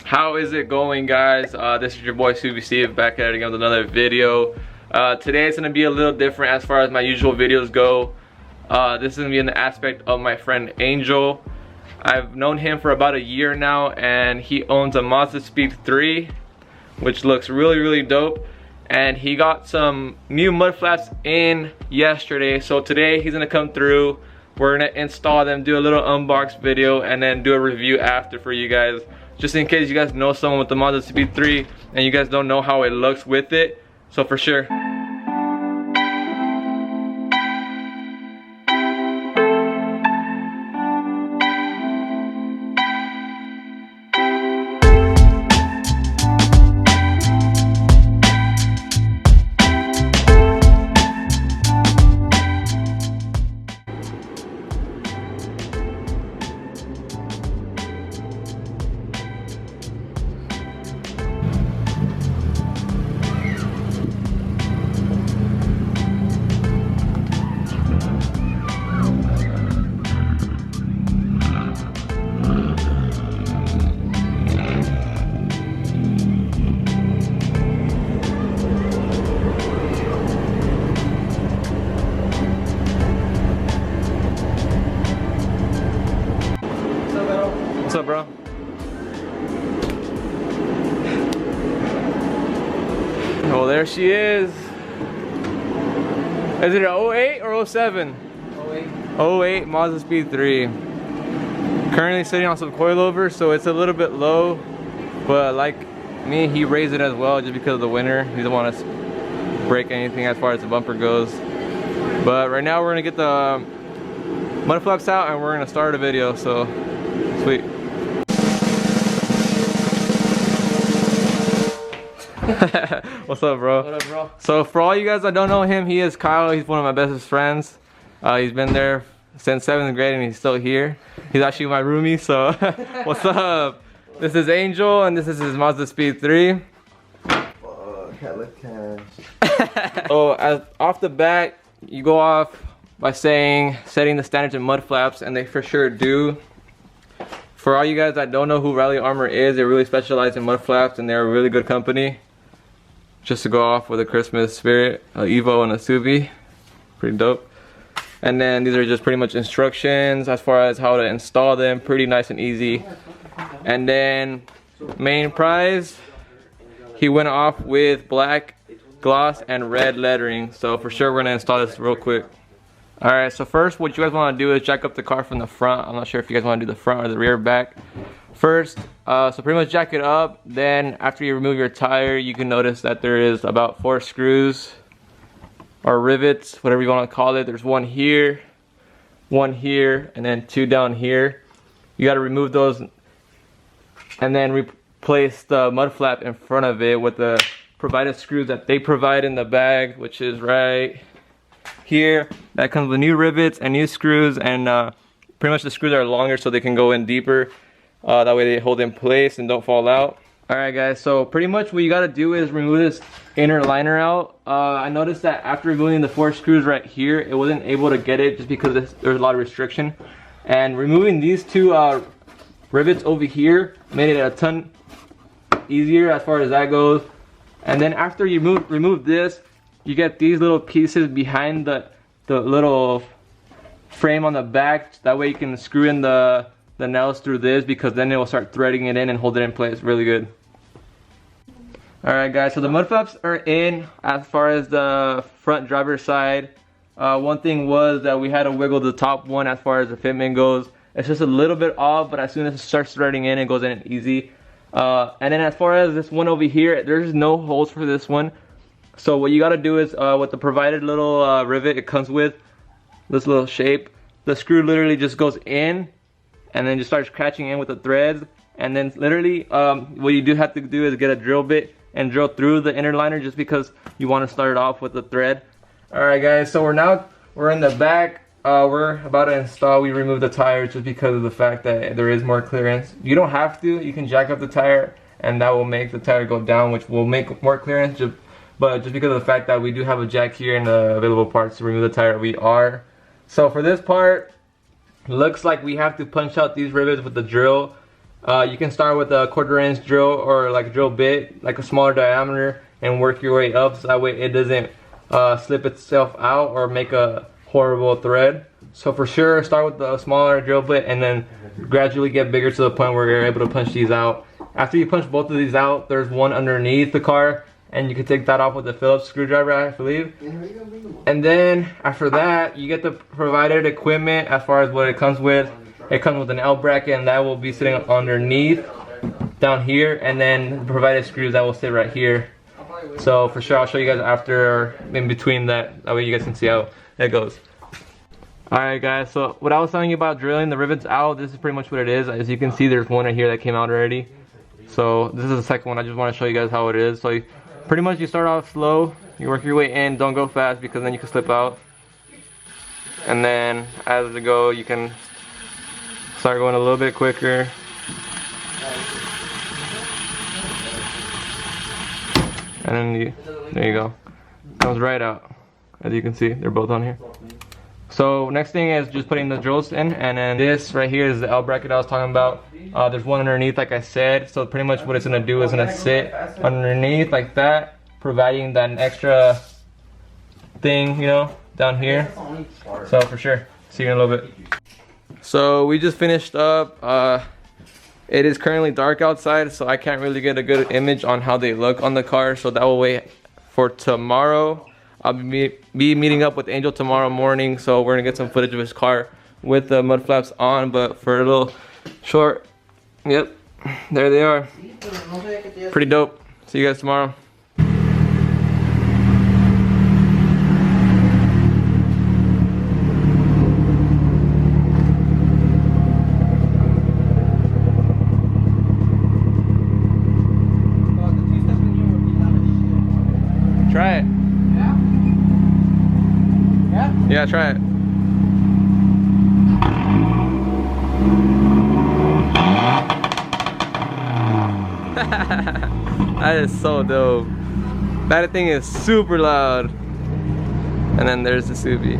How is it going, guys? This is your boy Steve back at it again with another video. Today it's gonna be a little different as far as my usual videos go. This is gonna be in the aspect of my friend Angel. I've known him for about a year now, and he owns a MazdaSpeed 3, which looks really dope. And he got some new mud flaps in yesterday, so today he's gonna come through. We're gonna install them, do a little unbox video, and then do a review after for you guys. Just in case you guys know someone with the MazdaSpeed 3 and you guys don't know how it looks with it. So for sure. What's up, bro? Oh, there she is. Is it an 08 or 07? 08. 08 MazdaSpeed 3. Currently sitting on some coilovers, so it's a little bit low. But like me, he raised it as well just because of the winter. He doesn't want to break anything as far as the bumper goes. But right now we're gonna get the mud flaps out and we're gonna start a video, so sweet. What's up, bro? What up, bro? So for all you guys that don't know him, he is Kyle. He's one of my bestest friends. He's been there since 7th grade and he's still here. He's actually my roomie, so what's up? This is Angel and this is his MazdaSpeed 3. Hella cash. So off the bat, you go off by saying setting the standards in mud flaps, and they for sure do. For all you guys that don't know who Rally Armor is, they really specialize in mud flaps and they're a really good company. Just to go off with a Christmas spirit, a Evo and a Subi, pretty dope. And then these are just pretty much instructions as far as how to install them, pretty nice and easy. And then main prize, he went off with black gloss and red lettering. So for sure we're gonna install this real quick. Alright, so first what you guys want to do is jack up the car from the front. I'm not sure if you guys want to do the front or the rear back. First, so pretty much jack it up. Then after you remove your tire, you can notice that there is about 4 screws or rivets, whatever you want to call it. There's one here, and then 2 down here. You got to remove those and then replace the mud flap in front of it with the provided screws that they provide in the bag, which is right here. That comes with new rivets and new screws, and pretty much the screws are longer so they can go in deeper. That way they hold in place and don't fall out. Alright guys, so pretty much what you gotta do is remove this inner liner out. I noticed that after removing the 4 screws right here, it wasn't able to get it just because there's a lot of restriction. And removing these 2 rivets over here made it a ton easier as far as that goes. And then after you remove this, you get these little pieces behind the little frame on the back. That way you can screw in the nails through this, because then it will start threading it in and hold it in place really good. Alright guys, so the mud flaps are in as far as the front driver's side. One thing was that we had to wiggle the top one as far as the fitment goes. It's just a little bit off, but as soon as it starts threading in, it goes in easy. And then as far as this one over here, there's no holes for this one. So what you gotta do is, with the provided little rivet it comes with, this little shape, the screw literally just goes in and then just starts catching in with the threads. And then literally what you do have to do is get a drill bit and drill through the inner liner, just because you want to start it off with the thread. Alright guys, so we're in the back. We're about to install. We removed the tires just because of the fact that there is more clearance. You don't have to, you can jack up the tire and that will make the tire go down, which will make more clearance. But just because of the fact that we do have a jack here and the available parts to remove the tire, we are. So for this part, looks like we have to punch out these rivets with the drill. You can start with a 1/4 inch drill or like a drill bit, like a smaller diameter, and work your way up so that way it doesn't slip itself out or make a horrible thread. So for sure, start with the smaller drill bit and then gradually get bigger to the point where you're able to punch these out. After you punch both of these out, there's one underneath the car, and you can take that off with a Phillips screwdriver, I believe. And then after that, you get the provided equipment as far as what it comes with. It comes with an L bracket, and that will be sitting underneath down here, and then the provided screws that will sit right here. So for sure, I'll show you guys after or in between that way you guys can see how that goes. Alright guys, so what I was telling you about drilling the rivets out, this is pretty much what it is. As you can see, there's one right here that came out already. So this is the second one. I just want to show you guys how it is. So pretty much you start off slow, you work your way in, don't go fast because then you can slip out. And then as you go, you can start going a little bit quicker. And then there you go. Comes right out. As you can see, they're both on here. So next thing is just putting the drills in, and then this right here is the L bracket I was talking about. There's one underneath, like I said. So pretty much what it's gonna do is gonna sit underneath like that, providing that extra thing, you know, down here. So for sure, see you in a little bit. So we just finished up. It is currently dark outside, so I can't really get a good image on how they look on the car. So that will wait for tomorrow. I'll be meeting up with Angel tomorrow morning, so we're gonna get some footage of his car with the mud flaps on. But for a little short, yep, there they are. Pretty dope. See you guys tomorrow. Try it. Yeah, try it. That is so dope. That thing is super loud. And then there's the Subi.